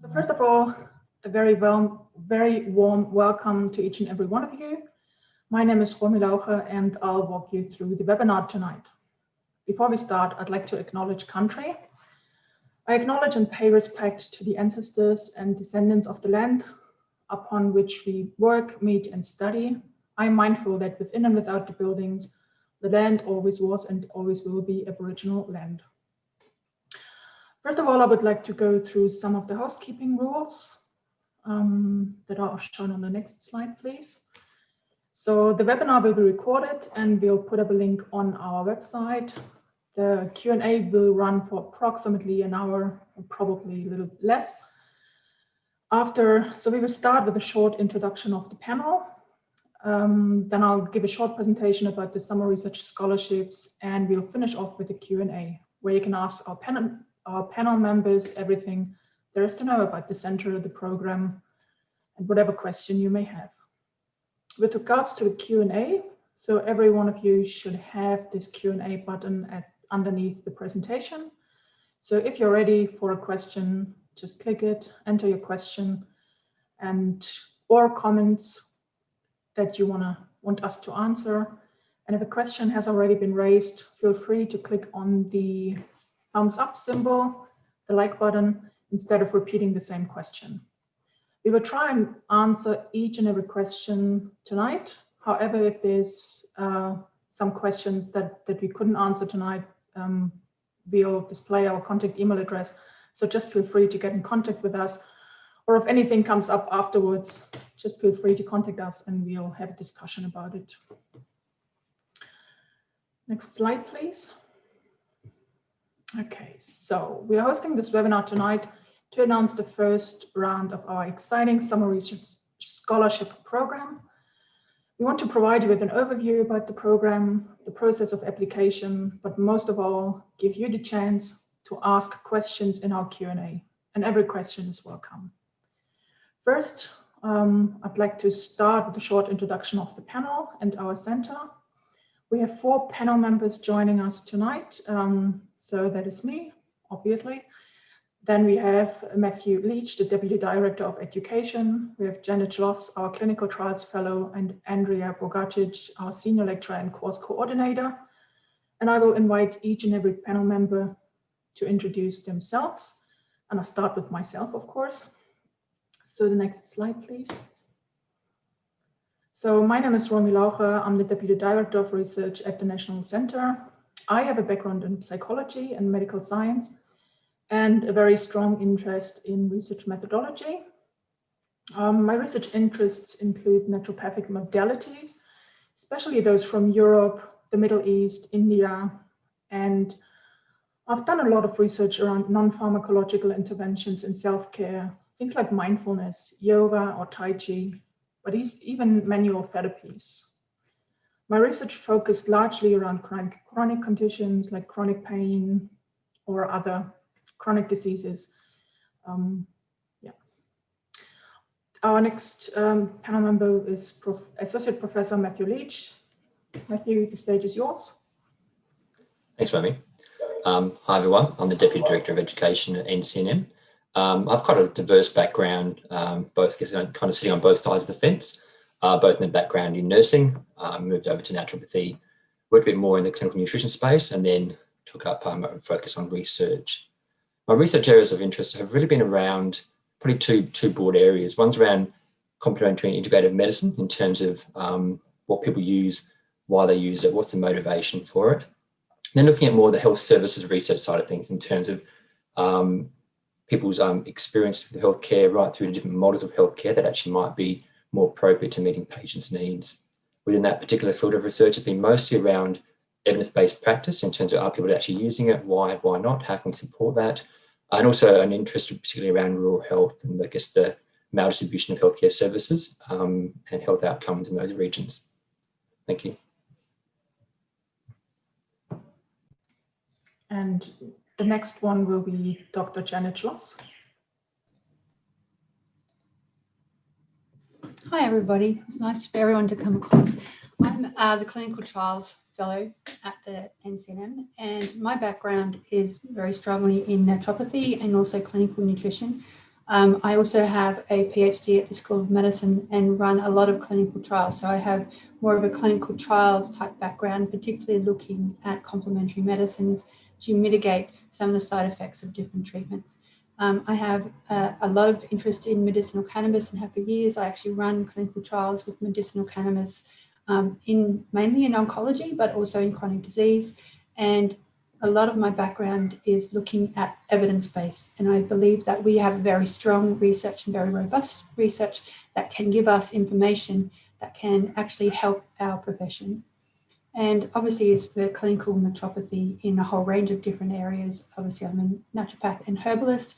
So first of all, a very warm welcome to each and every one of you. My name is Romy Lauche and I'll walk you through the webinar tonight. Before we start, I'd like to acknowledge country. I acknowledge and pay respect to the ancestors and descendants of the land upon which we work, meet and study. I'm mindful that within and without the buildings, the land always was and always will be Aboriginal land. First of all, I would like to go through some of the housekeeping rules that are shown on the next slide, please. So the webinar will be recorded and we'll put up a link on our website. The Q&A will run for approximately an hour, or probably a little less. So we will start with a short introduction of the panel. Then I'll give a short presentation about the Summer Research Scholarships, and we'll finish off with a Q&A where you can ask our panel members everything there is to know about the center, the program, and whatever question you may have. With regards to the Q&A, so every one of you should have this Q&A button underneath the presentation. So if you're ready for a question, just click it, enter your question or comments that you want us to answer. And if a question has already been raised, feel free to click on the thumbs up symbol, the like button, instead of repeating the same question. We will try and answer each and every question tonight. However, if there's some questions that we couldn't answer tonight, we'll display our contact email address. So just feel free to get in contact with us. Or if anything comes up afterwards, just feel free to contact us and we'll have a discussion about it. Next slide, please. Okay, so we are hosting this webinar tonight to announce the first round of our exciting Summer Research Scholarship program. We want to provide you with an overview about the program, the process of application, but most of all, give you the chance to ask questions in our Q&A, and every question is welcome. First, I'd like to start with a short introduction of the panel and our center. We have 4 panel members joining us tonight. So that is me, obviously. Then we have Matthew Leach, the Deputy Director of Education. We have Janet Schloss, our Clinical Trials Fellow, and Andrea Bogacic, our Senior Lecturer and Course Coordinator. And I will invite each and every panel member to introduce themselves. And I'll start with myself, of course. So the next slide, please. So my name is Romy Lauche. I'm the Deputy Director of Research at the National Center. I have a background in psychology and medical science, and a very strong interest in research methodology. My research interests include naturopathic modalities, especially those from Europe, the Middle East, India, and I've done a lot of research around non-pharmacological interventions in self-care, things like mindfulness, yoga or Tai Chi, but even manual therapies. My research focused largely around chronic conditions like chronic pain or other chronic diseases. Our next panel member is Associate Professor Matthew Leach. Matthew, the stage is yours. Thanks, Romy. Hi, everyone. I'm the Deputy Director of Education at NCNM. I've got a diverse background, both kind of sitting on both sides of the fence, both in the background in nursing, moved over to naturopathy, worked a bit more in the clinical nutrition space, and then took up my focus on research. My research areas of interest have really been around probably two broad areas. One's around complementary and integrative medicine in terms of what people use, why they use it, what's the motivation for it. And then looking at more the health services research side of things in terms of people's experience with healthcare right through to different models of healthcare that actually might be more appropriate to meeting patients' needs. Within that particular field of research, it's been mostly around evidence-based practice in terms of are people actually using it, why not, how can we support that, and also an interest particularly around rural health and I guess the maldistribution of healthcare services and health outcomes in those regions. Thank you. And the next one will be Dr. Janet Schloss. Hi, everybody. It's nice for everyone to come across. I'm the Clinical Trials Fellow at the NCNM, and my background is very strongly in naturopathy and also clinical nutrition. I also have a PhD at the School of Medicine and run a lot of clinical trials. So I have more of a clinical trials type background, particularly looking at complementary medicines to mitigate some of the side effects of different treatments. I have a lot of interest in medicinal cannabis and have for years. I actually run clinical trials with medicinal cannabis mainly in oncology, but also in chronic disease. And a lot of my background is looking at evidence-based. And I believe that we have very strong research and very robust research that can give us information that can actually help our profession. And obviously, it's for clinical naturopathy in a whole range of different areas. Obviously, I'm a naturopath and herbalist,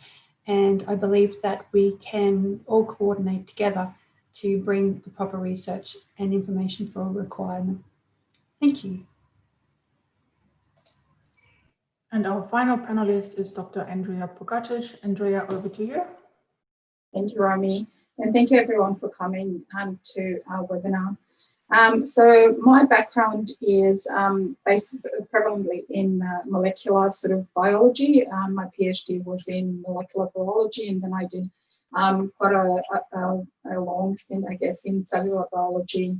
and I believe that we can all coordinate together to bring the proper research and information for a requirement. Thank you. And our final panelist is Dr. Andrea Pogacic. Andrea, over to you. Thank you, Romy. And thank you everyone for coming to our webinar. So my background is based prevalently in molecular sort of biology. My PhD was in molecular biology, and then I did quite a long stint, I guess, in cellular biology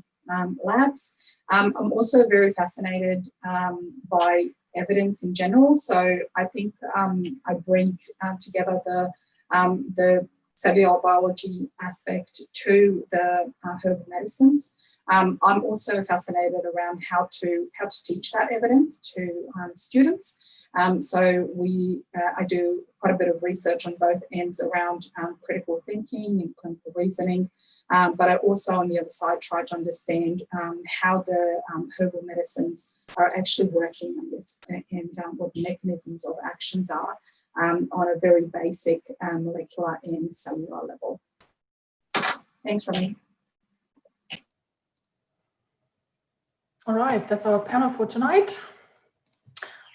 labs. I'm also very fascinated by evidence in general. So I think I bring together the cellular biology aspect to the herbal medicines. I'm also fascinated around how to teach that evidence to students. So I do quite a bit of research on both ends around critical thinking and clinical reasoning, but I also on the other side try to understand how the herbal medicines are actually working on this and what the mechanisms of actions are on a very basic molecular and cellular level. Thanks, Romy. All right, that's our panel for tonight.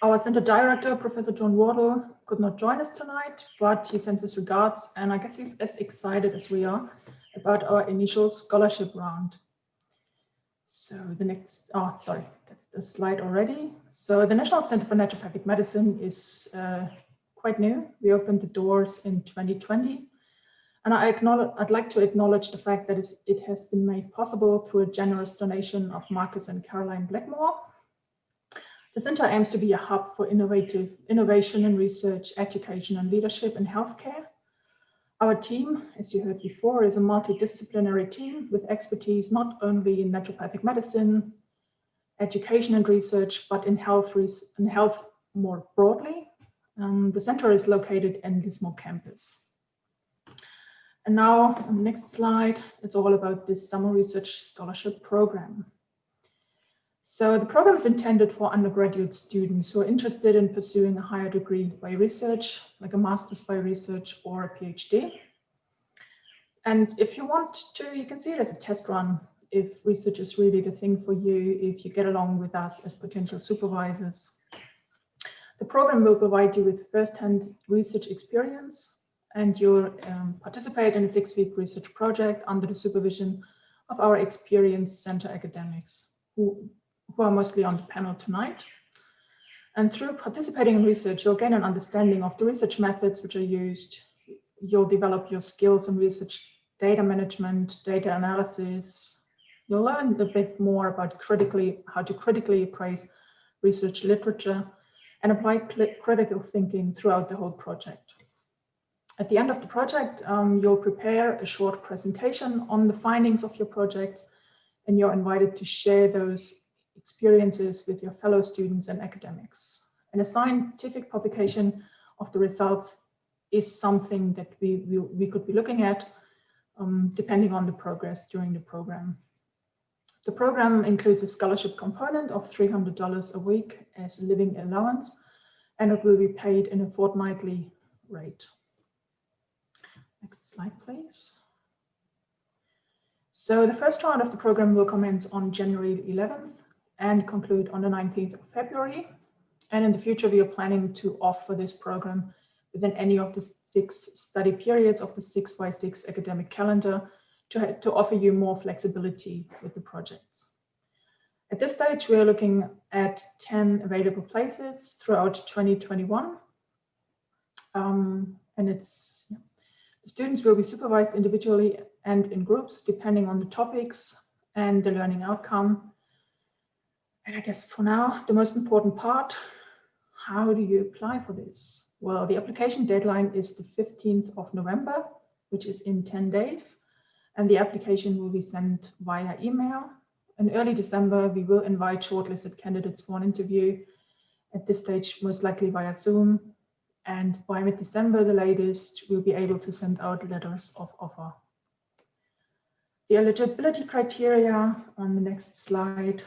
Our center director, Professor John Wardle, could not join us tonight, but he sends his regards, and I guess he's as excited as we are about our initial scholarship round. So the next, sorry, that's the slide already. So the National Center for Naturopathic Medicine is quite new. We opened the doors in 2020. And I'd like to acknowledge the fact that it has been made possible through a generous donation of Marcus and Caroline Blackmore. The center aims to be a hub for innovation and research, education and leadership in healthcare. Our team, as you heard before, is a multidisciplinary team with expertise not only in naturopathic medicine, education and research, but in health more broadly. The center is located in Lismore campus. And now on the next slide, it's all about this summer research scholarship program. So the program is intended for undergraduate students who are interested in pursuing a higher degree by research, like a master's by research or a PhD. And if you want to, you can see it as a test run. If research is really the thing for you, if you get along with us as potential supervisors. The program will provide you with first-hand research experience, and you'll participate in a 6-week research project under the supervision of our experienced center academics who are mostly on the panel tonight. And through participating in research, you'll gain an understanding of the research methods which are used. You'll develop your skills in research data management, data analysis. You'll learn a bit more about how to critically appraise research literature and apply critical thinking throughout the whole project. At the end of the project, you'll prepare a short presentation on the findings of your project, and you're invited to share those experiences with your fellow students and academics. And a scientific publication of the results is something that we could be looking at depending on the progress during the program. The program includes a scholarship component of $300 a week as a living allowance, and it will be paid in a fortnightly rate. Next slide, please. So the first round of the program will commence on January 11th and conclude on the 19th of February. And in the future, we are planning to offer this program within any of the 6 study periods of the 6x6 academic calendar to offer you more flexibility with the projects. At this stage, we are looking at 10 available places throughout 2021. And The students will be supervised individually and in groups depending on the topics and the learning outcome. And I guess for now, the most important part, how do you apply for this? Well, the application deadline is the 15th of November, which is in 10 days. And the application will be sent via email. In early December, we will invite shortlisted candidates for an interview. At this stage, most likely via Zoom. And by mid-December, the latest, we'll be able to send out letters of offer. The eligibility criteria on the next slide.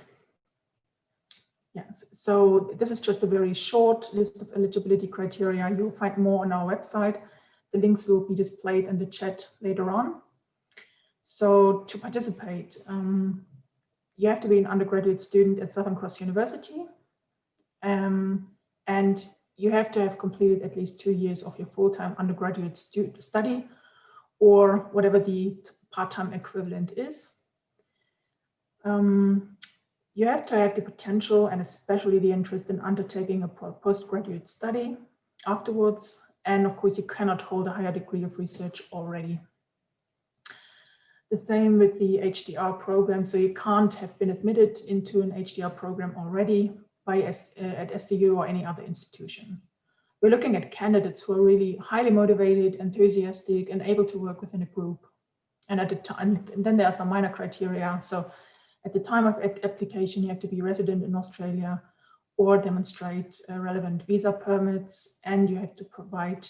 Yes, so this is just a very short list of eligibility criteria. You'll find more on our website. The links will be displayed in the chat later on. So to participate, you have to be an undergraduate student at Southern Cross University. And you have to have completed at least 2 years of your full-time undergraduate study, or whatever the part-time equivalent is. You have to have the potential and especially the interest in undertaking a postgraduate study afterwards. And of course, you cannot hold a higher degree of research already. The same with the HDR program. So you can't have been admitted into an HDR program already at SCU or any other institution. We're looking at candidates who are really highly motivated, enthusiastic, and able to work within a group. And at the time, and then there are some minor criteria. So at the time of application, you have to be resident in Australia or demonstrate relevant visa permits, and you have to provide,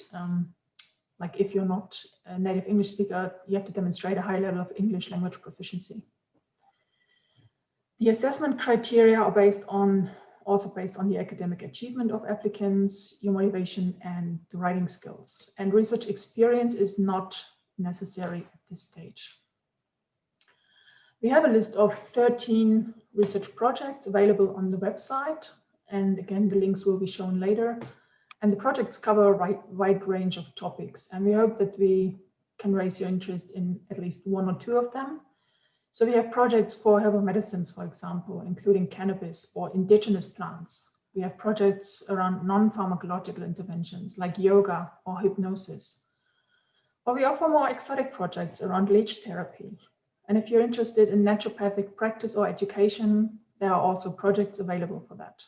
like if you're not a native English speaker, you have to demonstrate a high level of English language proficiency. The assessment criteria are also based on the academic achievement of applicants, your motivation, and the writing skills. And research experience is not necessary at this stage. We have a list of 13 research projects available on the website. And again, the links will be shown later. And the projects cover a wide range of topics. And we hope that we can raise your interest in at least 1 or 2 of them. So we have projects for herbal medicines, for example, including cannabis or indigenous plants. We have projects around non-pharmacological interventions like yoga or hypnosis. Or we offer more exotic projects around leech therapy. And if you're interested in naturopathic practice or education, there are also projects available for that.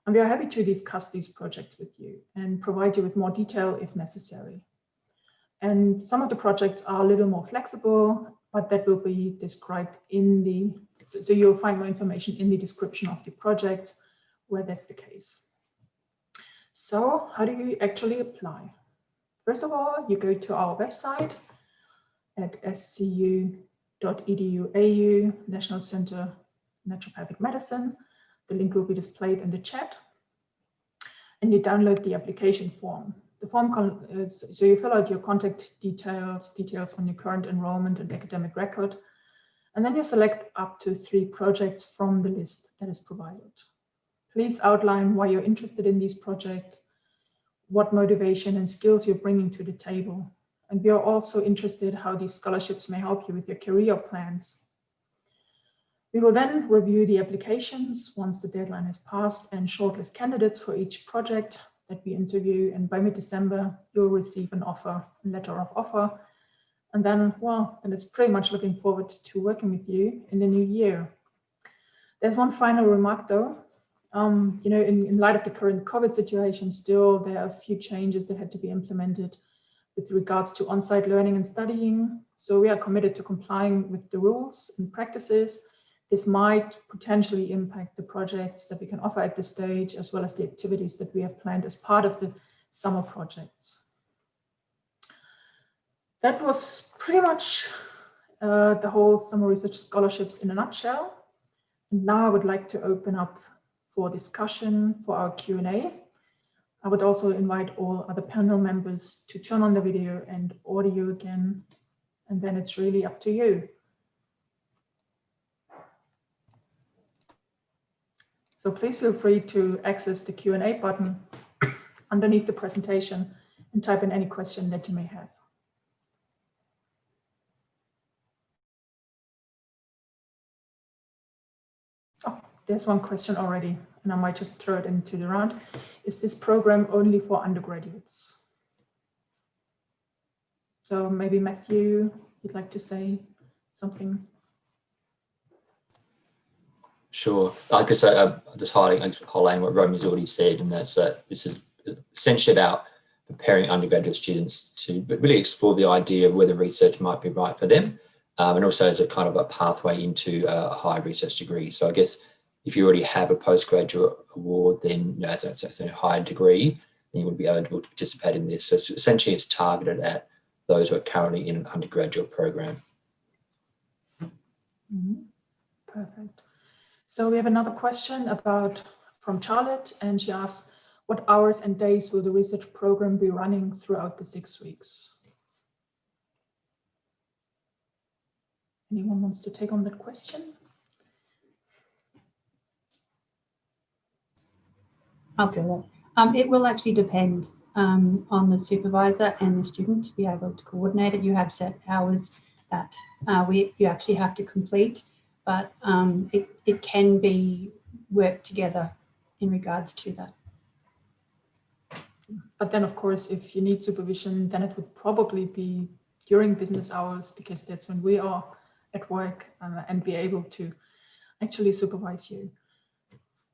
And we are happy to discuss these projects with you and provide you with more detail if necessary. And some of the projects are a little more flexible, but that will be described in the, so you'll find more information in the description of the project where that's the case. So how do you actually apply? First of all, you go to our website at scu.edu.au, National Center Naturopathic Medicine. The link will be displayed in the chat. And you download the application form. The form so you fill out your contact details on your current enrollment and academic record. And then you select up to 3 projects from the list that is provided. Please outline why you're interested in these projects, what motivation and skills you're bringing to the table. And we are also interested how these scholarships may help you with your career plans. We will then review the applications once the deadline has passed and shortlist candidates for each project that we interview. And by mid-December, you'll receive an letter of offer. And then, well, then it's pretty much looking forward to working with you in the new year. There's one final remark though. You know, in light of the current COVID situation, still there are a few changes that had to be implemented with regards to on-site learning and studying. So we are committed to complying with the rules and practices. This might potentially impact the projects that we can offer at this stage, as well as the activities that we have planned as part of the summer projects. That was pretty much the whole summer research scholarships in a nutshell. And now I would like to open up for discussion for our Q&A. I would also invite all other panel members to turn on the video and audio again, and then it's really up to you. So please feel free to access the Q&A button underneath the presentation and type in any question that you may have. Oh, there's one question already, and I might just throw it into the round. Is this program only for undergraduates? So maybe Matthew, you'd like to say something? Sure. Like I said, just highlighting what Romy's already said, and that's that this is essentially about preparing undergraduate students to really explore the idea of whether research might be right for them, and also as a kind of a pathway into a higher research degree. So I guess if you already have a postgraduate award, then as a higher degree, then you would be eligible to participate in this. So essentially it's targeted at those who are currently in an undergraduate program. Mm-hmm. Perfect. So we have another question from Charlotte, and she asks, what hours and days will the research program be running throughout the 6 weeks? Anyone wants to take on that question? I'll do that. It will actually depend on the supervisor and the student to be able to coordinate it. You have set hours that you actually have to complete, but it can be worked together in regards to that. But then, of course, if you need supervision, then it would probably be during business hours, because that's when we are at work and be able to actually supervise you.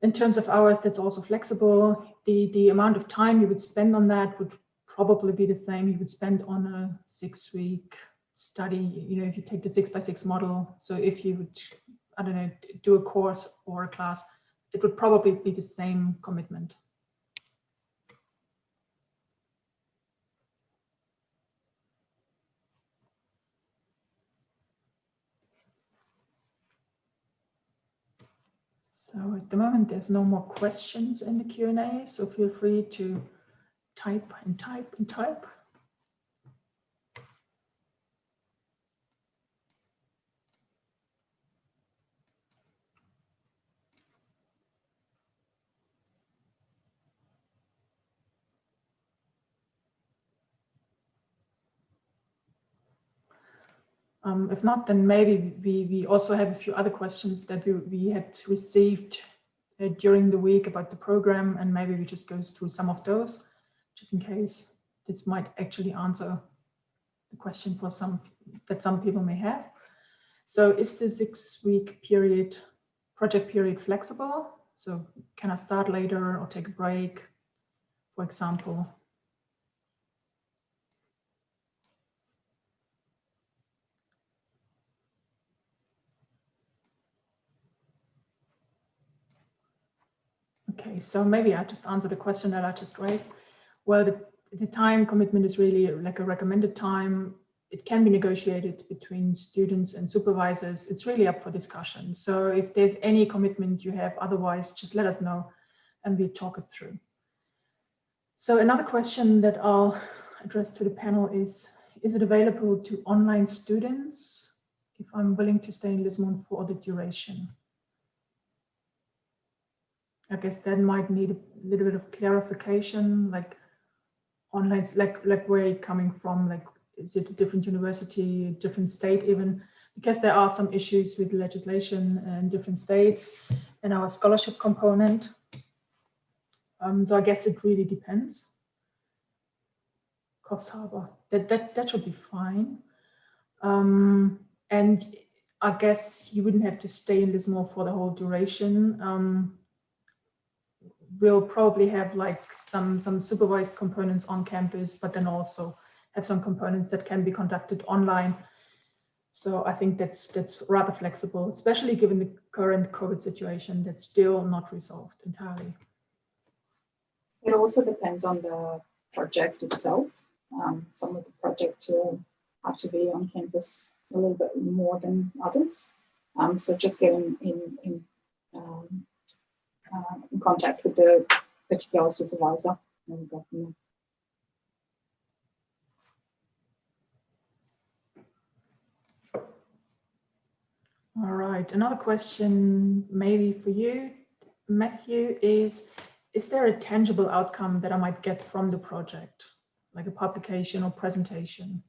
In terms of hours, that's also flexible. The amount of time you would spend on that would probably be the same you would spend on a 6-week study, if you take the 6x6 model. So if you would, I don't know, do a course or a class, it would probably be the same commitment. So at the moment, there's no more questions in the Q&A, so feel free to type and type and type. If not, then maybe we also have a few other questions that we had received during the week about the program, and maybe we just go through some of those, just in case this might actually answer the question for some people may have. So is the 6-week project period flexible? So can I start later or take a break, for example? Okay, so maybe I just answer the question that I just raised. Well, the time commitment is really like a recommended time. It can be negotiated between students and supervisors. It's really up for discussion. So if there's any commitment you have otherwise, just let us know and we'll talk it through. So another question that I'll address to the panel is it available to online students if I'm willing to stay in Lismore for the duration? I guess that might need a little bit of clarification, like online, like where you're coming from, like is it a different university, a different state even, because there are some issues with legislation in different states and our scholarship component. So I guess it really depends. Coffs Harbour, that should be fine. And I guess you wouldn't have to stay in Lismore for the whole duration. We'll probably have like some supervised components on campus, but then also have some components that can be conducted online. So I think that's rather flexible, especially given the current COVID situation that's still not resolved entirely. It also depends on the project itself. Some of the projects will have to be on campus a little bit more than others. So just get in contact with the particular supervisor and we'll go from there. All right, another question maybe for you, Matthew, is there a tangible outcome that I might get from the project, like a publication or presentation?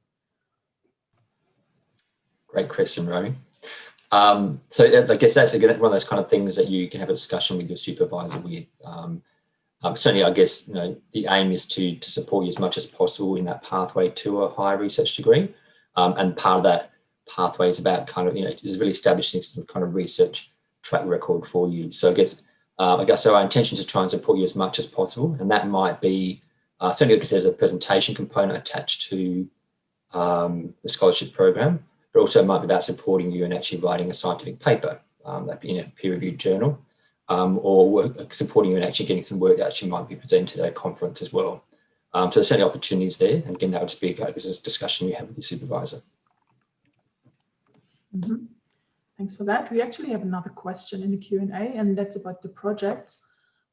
Great question, Romy. So I guess that's again one of those kind of things that you can have a discussion with your supervisor with. Certainly, I guess, the aim is to support you as much as possible in that pathway to a higher research degree. And part of that pathway is about just really establishing some kind of research track record for you. So I guess our intention is to try and support you as much as possible. And that might be, certainly because there's a presentation component attached to the scholarship program, but also it might be about supporting you in actually writing a scientific paper, that be in a peer-reviewed journal, or supporting you in actually getting some work that actually might be presented at a conference as well. So there's certainly opportunities there. And again, that would just be a discussion you have with the supervisor. Mm-hmm. Thanks for that. We actually have another question in the Q&A, and that's about the projects.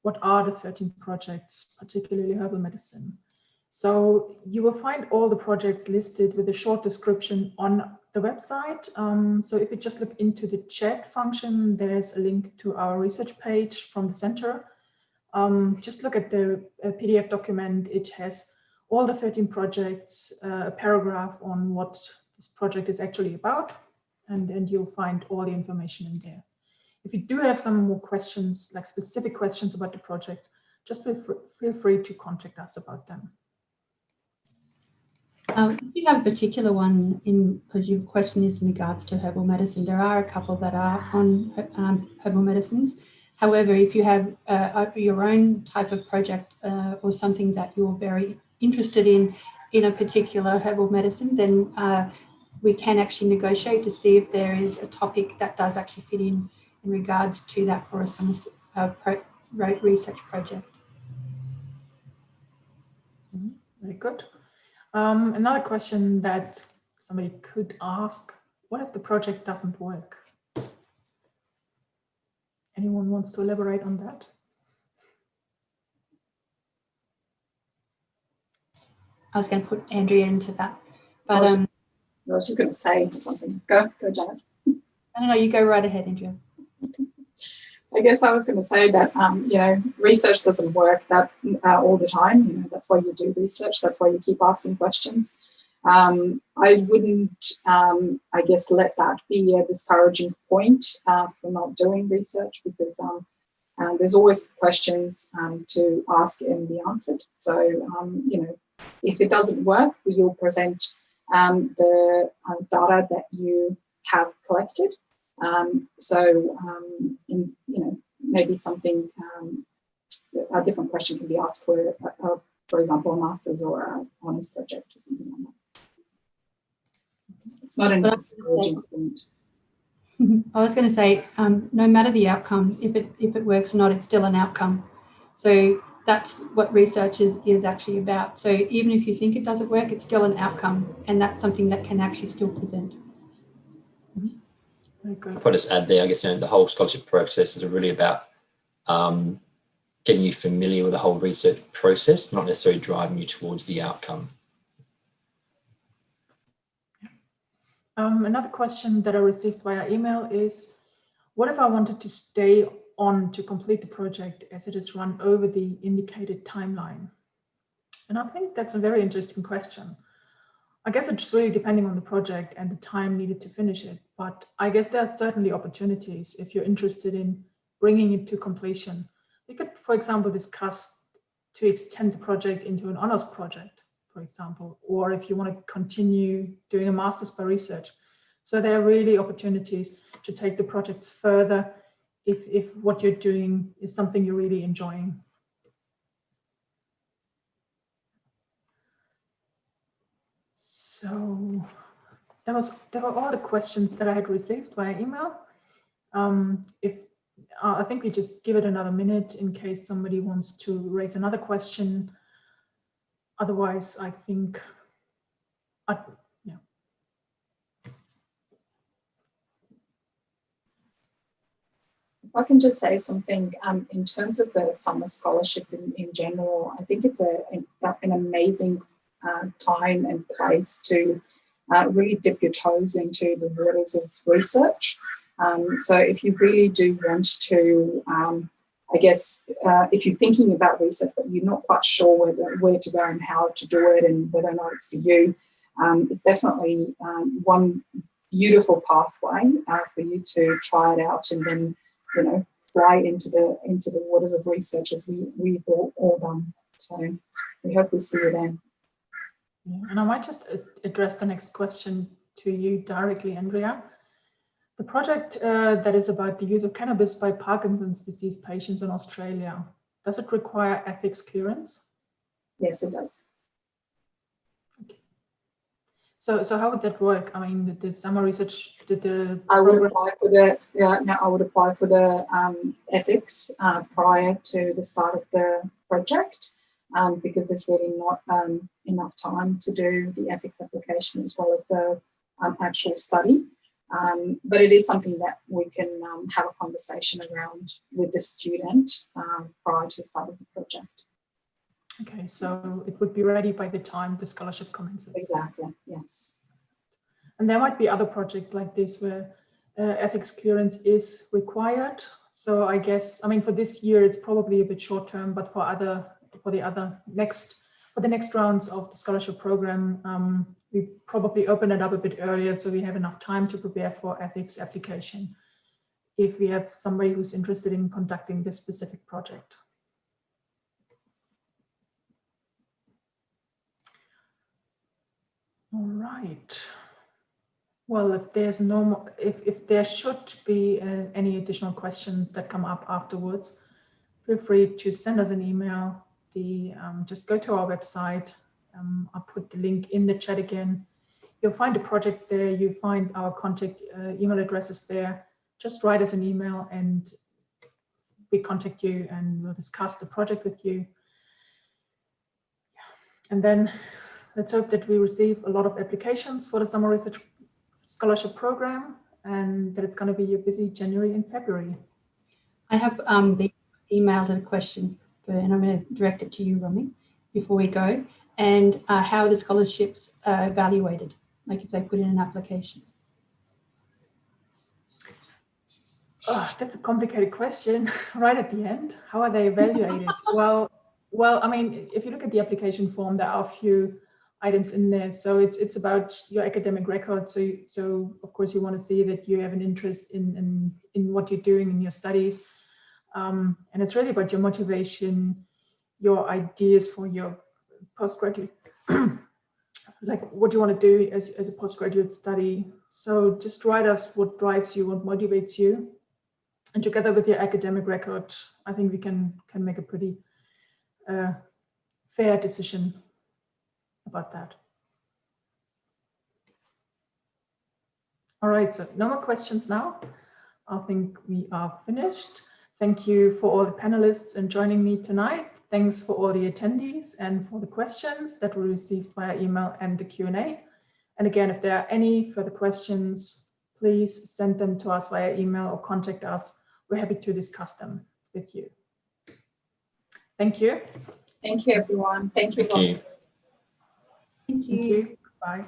What are the 13 projects, particularly herbal medicine? So you will find all the projects listed with a short description on the website. So if you just look into the chat function, there's a link to our research page from the center. Just look at the PDF document. It has all the 13 projects, a paragraph on what this project is actually about, and you'll find all the information in there. If you do have some more questions, like specific questions about the project, just feel free to contact us about them. If you have a particular one, because your question is in regards to herbal medicine, there are a couple that are on herbal medicines. However, if you have your own type of project or something that you're very interested in a particular herbal medicine, then we can actually negotiate to see if there is a topic that does actually fit in regards to that for a research project. Very good. Another question that somebody could ask, what if the project doesn't work? Anyone wants to elaborate on that? I was going to put Andrea into that, but I was just going to say something. Go, Janet. I don't know. You go right ahead, Andrea. I guess I was going to say that research doesn't work that all the time. That's why you do research. That's why you keep asking questions. I wouldn't, I guess, let that be a discouraging point for not doing research, because there's always questions to ask and be answered. So, if it doesn't work, you'll present the data that you have collected. Maybe something, a different question can be asked for example, a master's or a honours project or something like that. It's not a discouraging point. I was going to say, no matter the outcome, if it works or not, it's still an outcome. So that's what research is actually about. So even if you think it doesn't work, it's still an outcome, and that's something that can actually still present. I'll just add there, I guess, the whole scholarship process is really about getting you familiar with the whole research process, not necessarily driving you towards the outcome. Another question that I received via email is, what if I wanted to stay on to complete the project as it is run over the indicated timeline? And I think that's a very interesting question. I guess it's really depending on the project and the time needed to finish it. But I guess there are certainly opportunities if you're interested in bringing it to completion. We could, for example, discuss to extend the project into an honours project, for example, or if you want to continue doing a master's by research. So there are really opportunities to take the projects further if what you're doing is something you're really enjoying. So there were all the questions that I had received via email. I think we just give it another minute in case somebody wants to raise another question. Otherwise, I think, yeah. If I can just say something in terms of the summer scholarship in general, I think it's an amazing time and place to really dip your toes into the waters of research. So if you really do want to, I guess, if you're thinking about research but you're not quite sure where to go and how to do it and whether or not it's for you, it's definitely one beautiful pathway for you to try it out and then, fly into the waters of research as we've all done. So we hope we see you then. Yeah, and I might just address the next question to you directly, Andrea. The project that is about the use of cannabis by Parkinson's disease patients in Australia, does it require ethics clearance? Yes, it does. Okay. So how would that work? I mean, the summer research, I would apply for the I would apply for the ethics prior to the start of the project, because there's really not enough time to do the ethics application as well as the actual study. But it is something that we can have a conversation around with the student prior to the start of the project. Okay, so it would be ready by the time the scholarship commences. Exactly, yes. And there might be other projects like this where ethics clearance is required. So I guess, I mean, for this year, it's probably a bit short term, but for the next rounds of the scholarship program, we probably open it up a bit earlier so we have enough time to prepare for ethics application if we have somebody who's interested in conducting this specific project. All right. Well, if there's no more, if there should be any additional questions that come up afterwards, feel free to send us an email. Just go to our website. I'll put the link in the chat again. You'll find the projects there. You find our contact email addresses there. Just write us an email and we contact you and we'll discuss the project with you. And then let's hope that we receive a lot of applications for the summer research scholarship program and that it's going to be a busy January and February. I have been emailed a question, and I'm going to direct it to you, Romy, before we go. And how are the scholarships evaluated, like if they put in an application? Oh, that's a complicated question right at the end. How are they evaluated? Well, I mean, if you look at the application form, there are a few items in there. So it's about your academic record. So of course you want to see that you have an interest in what you're doing in your studies. And it's really about your motivation, your ideas for your postgraduate, like what you want to do as a postgraduate study. So just write us what drives you, what motivates you. And together with your academic record, I think we can make a pretty fair decision about that. All right, so no more questions now. I think we are finished. Thank you for all the panelists and joining me tonight. Thanks for all the attendees and for the questions that were received via email and the Q&A. And again, if there are any further questions, please send them to us via email or contact us. We're happy to discuss them with you. Thank you. Thank you, everyone. Thank you. Thank you. Thank you. Thank you. Bye.